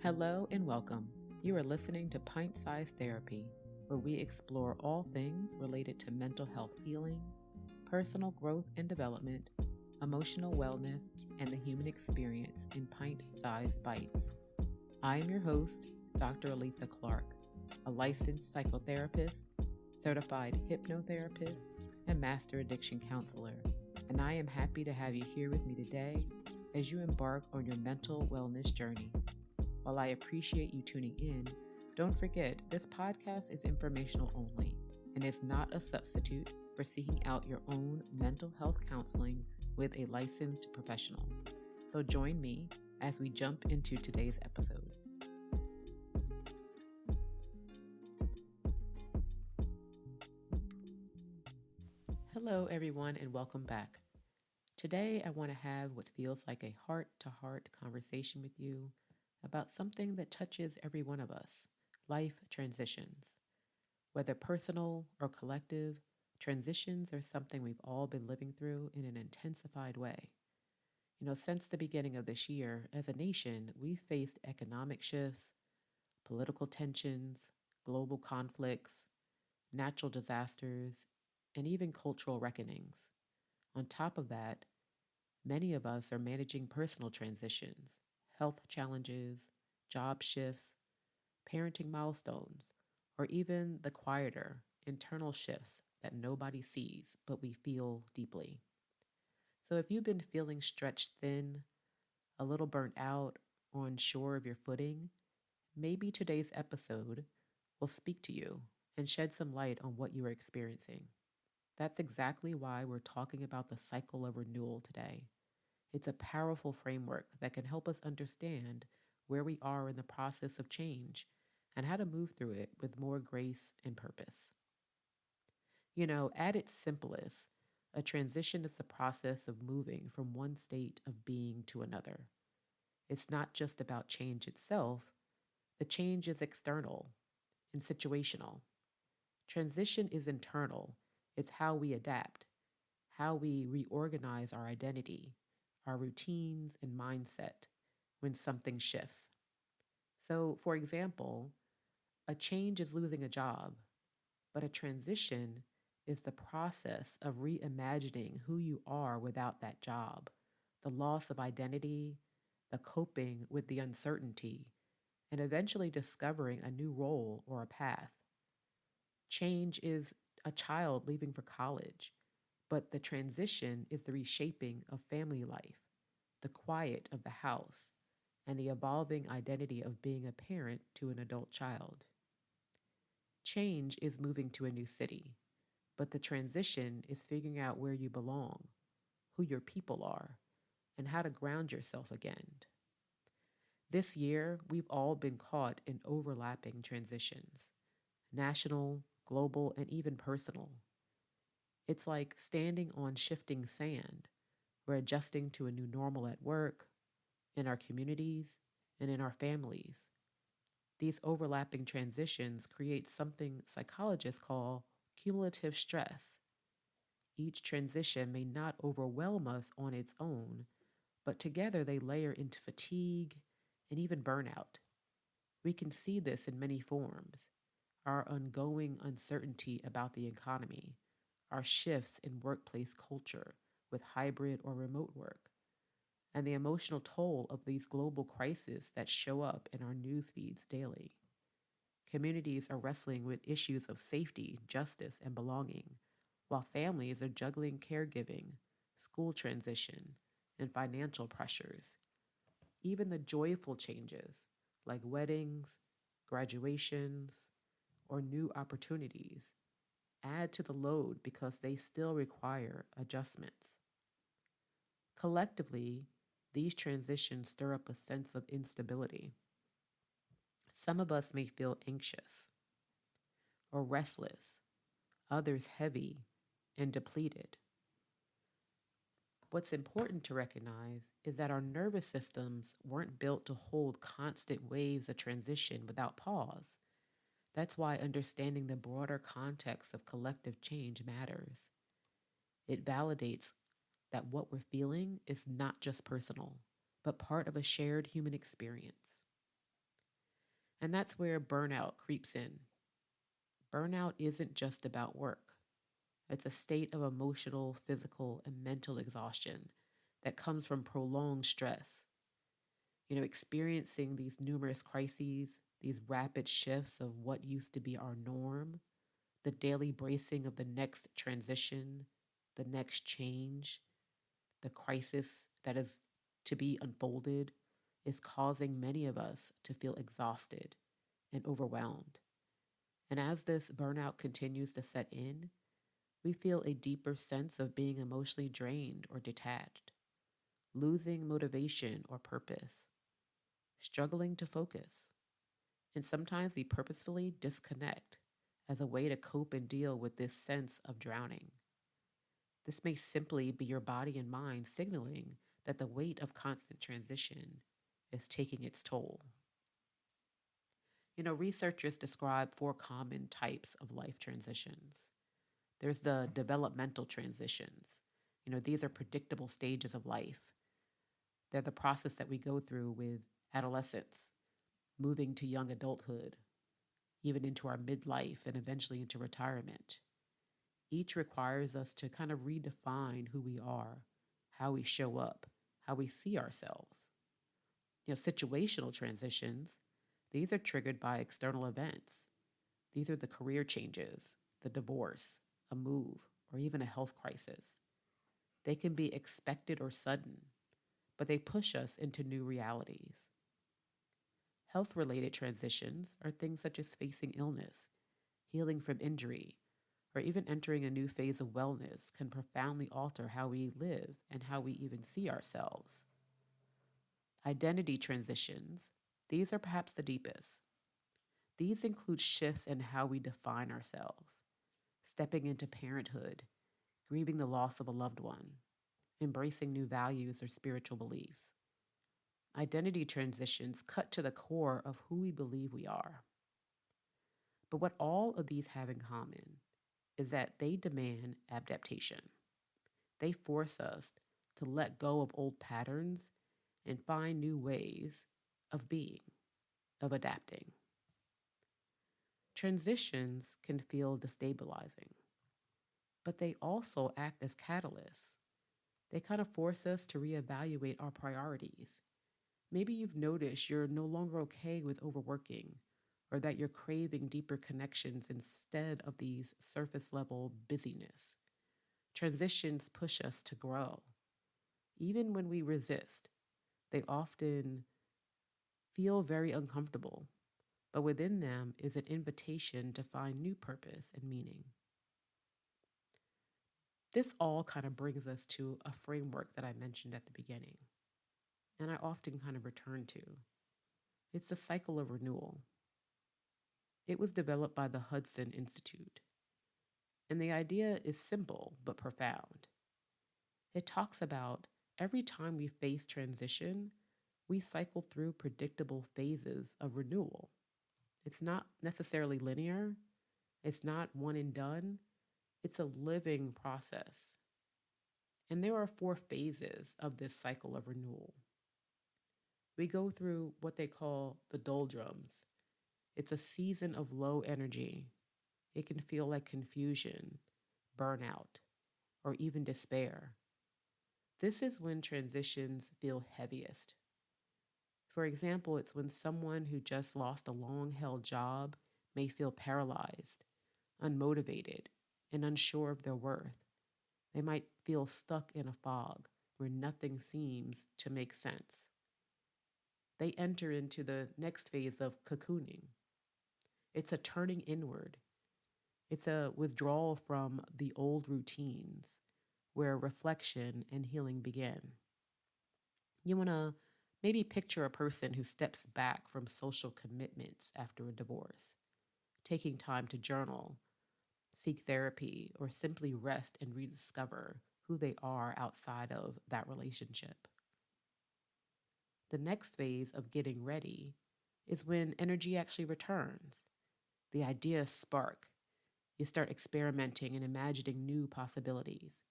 Hello and welcome. You are listening to Pint Size Therapy, where we explore all things related to mental health healing, personal growth and development, emotional wellness, and the human experience in pint-sized bites. I am your host, Dr. Aletha Clark, a licensed psychotherapist, certified hypnotherapist, and master addiction counselor, and I am happy to have you here with me today as you embark on your mental wellness journey. While I appreciate you tuning in, don't forget this podcast is informational only and is not a substitute for seeking out your own mental health counseling with a licensed professional. So join me as we jump into today's episode. Hello, everyone, and welcome back. Today, I want to have what feels like a heart-to-heart conversation with you about something that touches every one of us, life transitions. Whether personal or collective, transitions are something we've all been living through in an intensified way. Since the beginning of this year, as a nation, we've faced economic shifts, political tensions, global conflicts, natural disasters, and even cultural reckonings. On top of that, many of us are managing personal transitions, health challenges, job shifts, parenting milestones, or even the quieter, internal shifts that nobody sees but we feel deeply. So if you've been feeling stretched thin, a little burnt out, or unsure of your footing, maybe today's episode will speak to you and shed some light on what you are experiencing. That's exactly why we're talking about the cycle of renewal today. It's a powerful framework that can help us understand where we are in the process of change and how to move through it with more grace and purpose. At its simplest, a transition is the process of moving from one state of being to another. It's not just about change itself, the change is external and situational. Transition is internal, it's how we adapt, how we reorganize our identity, our routines, and mindset when something shifts. So, for example, a change is losing a job, but a transition is the process of reimagining who you are without that job, the loss of identity, the coping with the uncertainty, and eventually discovering a new role or a path. Change is a child leaving for college, but the transition is the reshaping of family life, the quiet of the house, and the evolving identity of being a parent to an adult child. Change is moving to a new city, but the transition is figuring out where you belong, who your people are, and how to ground yourself again. This year, we've all been caught in overlapping transitions, national, global, and even personal. It's like standing on shifting sand. We're adjusting to a new normal at work, in our communities, and in our families. These overlapping transitions create something psychologists call cumulative stress. Each transition may not overwhelm us on its own, but together they layer into fatigue and even burnout. We can see this in many forms: our ongoing uncertainty about the economy, our shifts in workplace culture with hybrid or remote work, and the emotional toll of these global crises that show up in our news feeds daily. Communities are wrestling with issues of safety, justice, and belonging, while families are juggling caregiving, school transition, and financial pressures. Even the joyful changes, like weddings, graduations, or new opportunities, add to the load because they still require adjustments. Collectively, these transitions stir up a sense of instability. Some of us may feel anxious or restless, others heavy and depleted. What's important to recognize is that our nervous systems weren't built to hold constant waves of transition without pause. That's why understanding the broader context of collective change matters. It validates that what we're feeling is not just personal, but part of a shared human experience. And that's where burnout creeps in. Burnout isn't just about work, it's a state of emotional, physical, and mental exhaustion that comes from prolonged stress. Experiencing these numerous crises, these rapid shifts of what used to be our norm, the daily bracing of the next transition, the next change, the crisis that is to be unfolded, is causing many of us to feel exhausted and overwhelmed. And as this burnout continues to set in, we feel a deeper sense of being emotionally drained or detached, losing motivation or purpose, struggling to focus, and sometimes we purposefully disconnect as a way to cope and deal with this sense of drowning. This may simply be your body and mind signaling that the weight of constant transition is taking its toll. Researchers describe four common types of life transitions. There's the developmental transitions. These are predictable stages of life. They're the process that we go through with adolescence, moving to young adulthood, even into our midlife, and eventually into retirement. Each requires us to kind of redefine who we are, how we show up, how we see ourselves. Situational transitions, these are triggered by external events. These are the career changes, the divorce, a move, or even a health crisis. They can be expected or sudden, but they push us into new realities. Health related transitions are things such as facing illness, healing from injury, or even entering a new phase of wellness can profoundly alter how we live and how we even see ourselves. Identity transitions, these are perhaps the deepest. These include shifts in how we define ourselves, stepping into parenthood, grieving the loss of a loved one, embracing new values or spiritual beliefs. Identity transitions cut to the core of who we believe we are. But what all of these have in common is that they demand adaptation. They force us to let go of old patterns and find new ways of being, of adapting. Transitions can feel destabilizing, but they also act as catalysts. They kind of force us to reevaluate our priorities. Maybe you've noticed you're no longer okay with overworking, or that you're craving deeper connections instead of these surface level busyness. Transitions push us to grow. Even when we resist, they often feel very uncomfortable, but within them is an invitation to find new purpose and meaning. This all kind of brings us to a framework that I mentioned at the beginning, and I often kind of return to. It's the cycle of renewal. It was developed by the Hudson Institute, and the idea is simple but profound. It talks about every time we face transition, we cycle through predictable phases of renewal. It's not necessarily linear, it's not one and done, it's a living process. And there are four phases of this cycle of renewal. We go through what they call the doldrums. It's a season of low energy. It can feel like confusion, burnout, or even despair. This is when transitions feel heaviest. For example, it's when someone who just lost a long held job may feel paralyzed, unmotivated, and unsure of their worth. They might feel stuck in a fog where nothing seems to make sense. They enter into the next phase of cocooning. It's a turning inward, it's a withdrawal from the old routines where reflection and healing begin. You want to maybe picture a person who steps back from social commitments after a divorce, taking time to journal, seek therapy, or simply rest and rediscover who they are outside of that relationship. The next phase of getting ready is when energy actually returns. The ideas spark. You start experimenting and imagining new possibilities.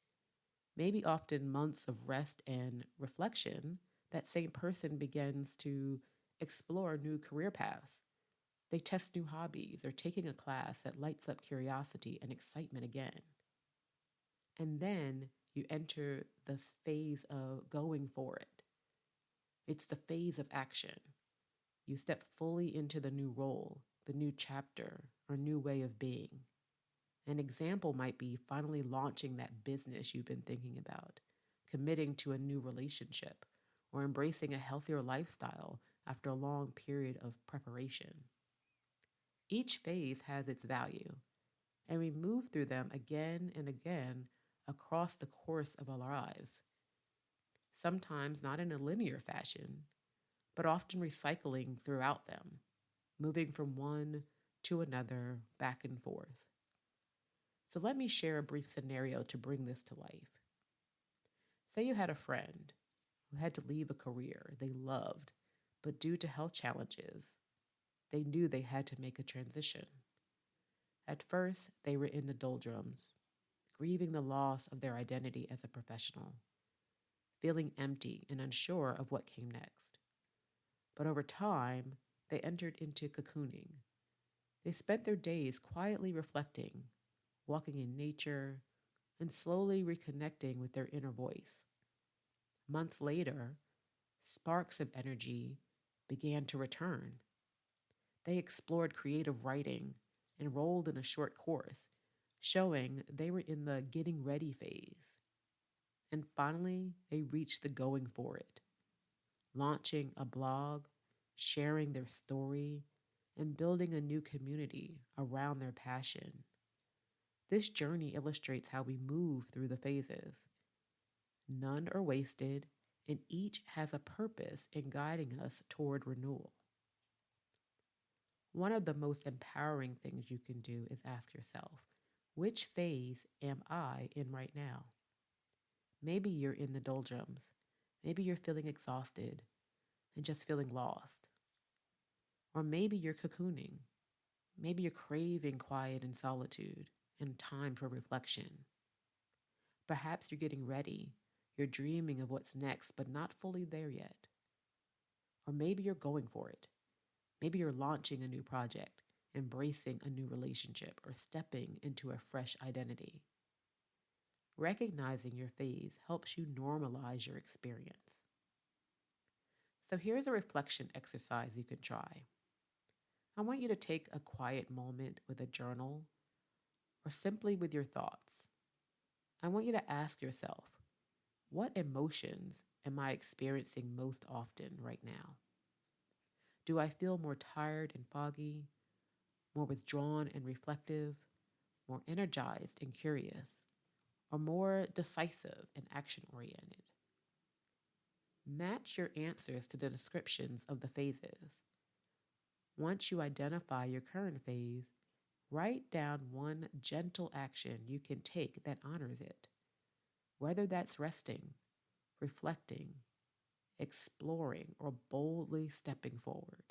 Maybe often months of rest and reflection, that same person begins to explore new career paths, They test new hobbies or taking a class that lights up curiosity and excitement again. And then you enter this phase of going for it. It's the phase of action. You step fully into the new role, the new chapter, or new way of being. An example might be finally launching that business you've been thinking about, committing to a new relationship, or embracing a healthier lifestyle after a long period of preparation. Each phase has its value, and we move through them again and again across the course of our lives, sometimes not in a linear fashion, but often recycling throughout them, moving from one to another back and forth. So let me share a brief scenario to bring this to life. Say you had a friend who had to leave a career they loved, but due to health challenges, they knew they had to make a transition. At first, they were in the doldrums, grieving the loss of their identity as a professional, feeling empty and unsure of what came next. But over time, they entered into cocooning. They spent their days quietly reflecting, walking in nature, and slowly reconnecting with their inner voice. Months later, sparks of energy began to return. They explored creative writing, enrolled in a short course, showing they were in the getting ready phase. And finally, they reached the going for it, launching a blog, sharing their story, and building a new community around their passion. This journey illustrates how we move through the phases. None are wasted, and each has a purpose in guiding us toward renewal. One of the most empowering things you can do is ask yourself, which phase am I in right now? Maybe you're in the doldrums. Maybe you're feeling exhausted and just feeling lost. Or maybe you're cocooning. Maybe you're craving quiet and solitude and time for reflection. Perhaps you're getting ready. You're dreaming of what's next, but not fully there yet. Or maybe you're going for it. Maybe you're launching a new project, embracing a new relationship, or stepping into a fresh identity. Recognizing your phase helps you normalize your experience. So here's a reflection exercise you can try. I want you to take a quiet moment with a journal or simply with your thoughts. I want you to ask yourself, what emotions am I experiencing most often right now? Do I feel more tired and foggy, more withdrawn and reflective, more energized and curious, or more decisive and action oriented? Match your answers to the descriptions of the phases. Once you identify your current phase, write down one gentle action you can take that honors it, whether that's resting, reflecting, exploring, or boldly stepping forward.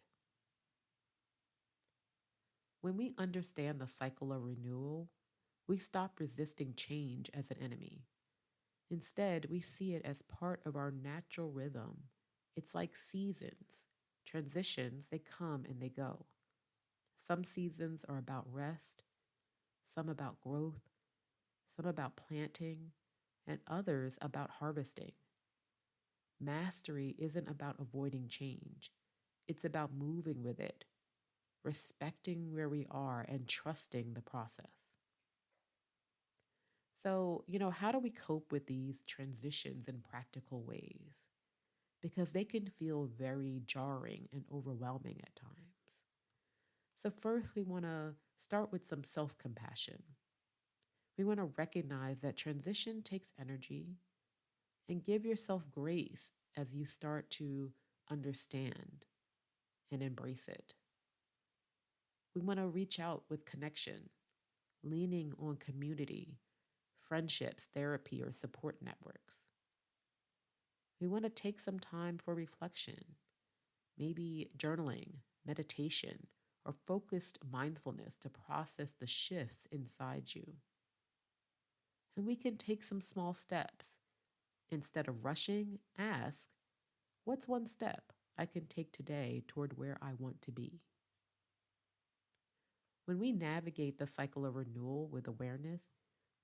When we understand the cycle of renewal, we stop resisting change as an enemy. Instead, we see it as part of our natural rhythm. It's like seasons. Transitions, they come and they go. Some seasons are about rest, some about growth, some about planting, and others about harvesting. Mastery isn't about avoiding change, it's about moving with it, respecting where we are, and trusting the process. So, how do we cope with these transitions in practical ways? Because they can feel very jarring and overwhelming at times. So, first, we want to start with some self compassion. We want to recognize that transition takes energy and give yourself grace as you start to understand and embrace it. We want to reach out with connection, leaning on community, friendships, therapy, or support networks. We want to take some time for reflection, maybe journaling, meditation, or focused mindfulness to process the shifts inside you. And we can take some small steps. Instead of rushing, ask, what's one step I can take today toward where I want to be? When we navigate the cycle of renewal with awareness,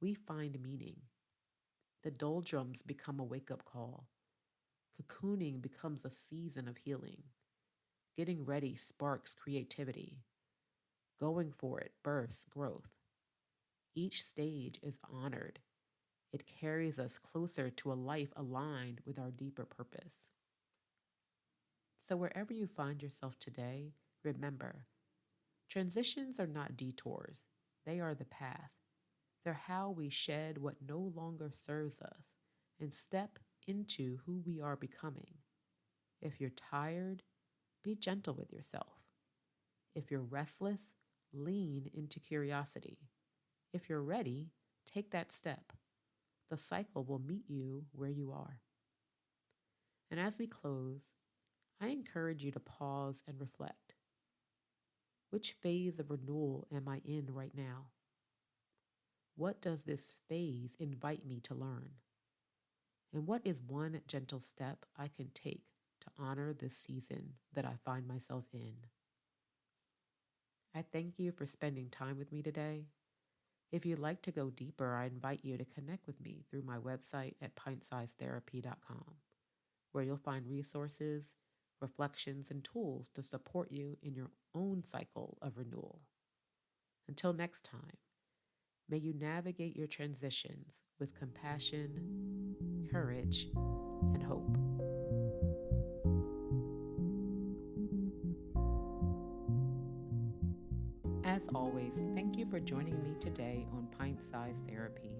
we find meaning. The doldrums become a wake up call. Cocooning becomes a season of healing. Getting ready sparks creativity. Going for it births growth. Each stage is honored. It carries us closer to a life aligned with our deeper purpose. So, wherever you find yourself today, remember transitions are not detours, they are the path. They're how we shed what no longer serves us and step into who we are becoming. If you're tired, be gentle with yourself. If you're restless, lean into curiosity. If you're ready, take that step. The cycle will meet you where you are. And as we close, I encourage you to pause and reflect. Which phase of renewal am I in right now? What does this phase invite me to learn? And what is one gentle step I can take to honor this season that I find myself in? I thank you for spending time with me today. If you'd like to go deeper, I invite you to connect with me through my website at pintsizetherapy.com, where you'll find resources, reflections, and tools to support you in your own cycle of renewal. Until next time, may you navigate your transitions with compassion, courage, and hope. As always, thank you for joining me today on Pint Size Therapy.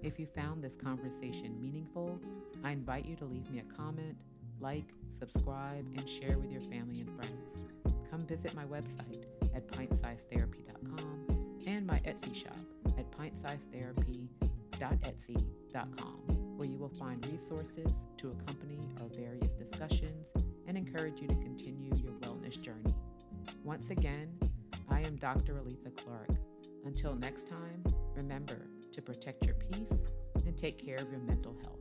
If you found this conversation meaningful, I invite you to leave me a comment, like, subscribe, and share with your family and friends. Come visit my website at pintsizetherapy.com and my Etsy shop at pintsizetherapy.etsy.com, where you will find resources to accompany our various discussions and encourage you to continue your wellness journey. Once again, I am Dr. Aletha Clark. Until next time, remember to protect your peace and take care of your mental health.